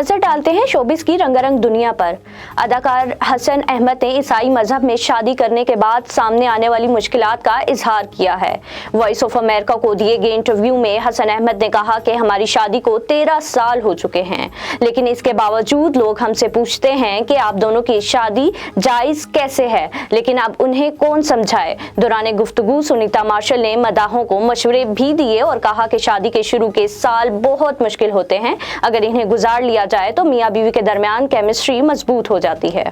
नजर डालते हैं शोबिस की रंगारंग दुनिया पर। अदाकार हसन अहमद ने ईसाई मजहब में शादी करने के बाद सामने आने वाली मुश्किलात का इजहार किया है। वॉइस ऑफ अमेरिका को दिए गए इंटरव्यू में हसन अहमद ने कहा कि हमारी शादी को 13 साल हो चुके हैं, लेकिन इसके बावजूद लोग हमसे पूछते हैं कि आप दोनों की शादी जायज कैसे है, लेकिन अब उन्हें कौन समझाए। दौरान गुफ्तगू सुनीता मार्शल ने मदाहों को मशवरे भी दिए और कहा कि शादी के शुरू के साल बहुत मुश्किल होते हैं, अगर इन्हें गुजार लिया जाए तो मियां बीवी के दरमियान केमिस्ट्री मजबूत हो जाती है।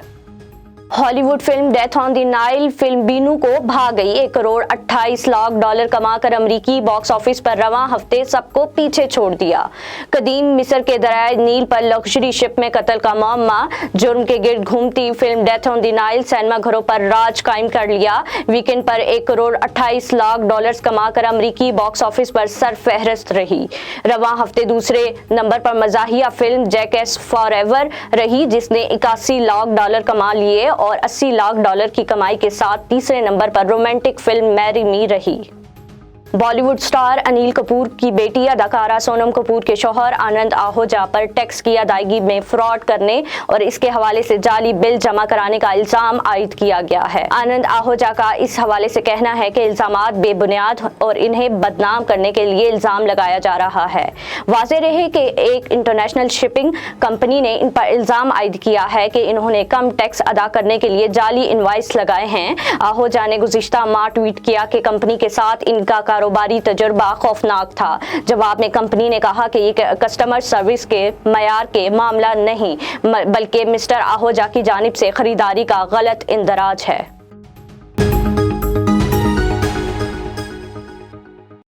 Hollywood film death on the Nile film Binu को भा गई। 1,28,00,000 कमाकर अमरीकी बॉक्स ऑफिस पर रवां हफ्ते सबको पीछे छोड़ दिया। कदीम मिस्र के दरियाए नील पर लग्जरी शिप में कत्ल का मामला, जुर्म के गिर्द घूमती film death on the Nile cinema घरों पर राज कायम कर लिया। वीकेंड पर 1,28,00,000 कमाकर अमरीकी बॉक्स ऑफिस पर सरफहरिस्त रही। रवां हफ्ते दूसरे नंबर पर मजाहिया फिल्म जैकेस फॉरएवर रही, जिसने 81 लाख डॉलर कमा लिए और 80 लाख डॉलर की कमाई के साथ तीसरे नंबर पर रोमांटिक फिल्म मैरी मी रही। बॉलीवुड स्टार अनिल कपूर की बेटी अदाकारा सोनम कपूर के शौहर आनंद आहूजा पर टैक्स की अदायगी में फ्रॉड करने और इसके हवाले से जाली बिल जमा कराने का इल्जाम आयद किया गया है। आनंद आहूजा का इस हवाले से कहना है कि इल्जामात बेबुनियाद और इन्हें बदनाम करने के लिए इल्जाम लगाया जा रहा है। वाज़ेह रहे कि एक इंटरनेशनल शिपिंग कंपनी ने इन पर इल्जाम आयद किया है कि इन्होंने कम टैक्स अदा करने के लिए जाली इनवाइस लगाए हैं। आहूजा ने गुज़िश्ता माह ट्वीट किया कि कंपनी के साथ इनका कारोबारी तजुर्बा खौफनाक था। जवाब में कंपनी ने कहा कि ये कस्टमर सर्विस के मयार के मामला नहीं, बल्कि मिस्टर आहूजा की जानिब से खरीदारी का गलत इंदराज है।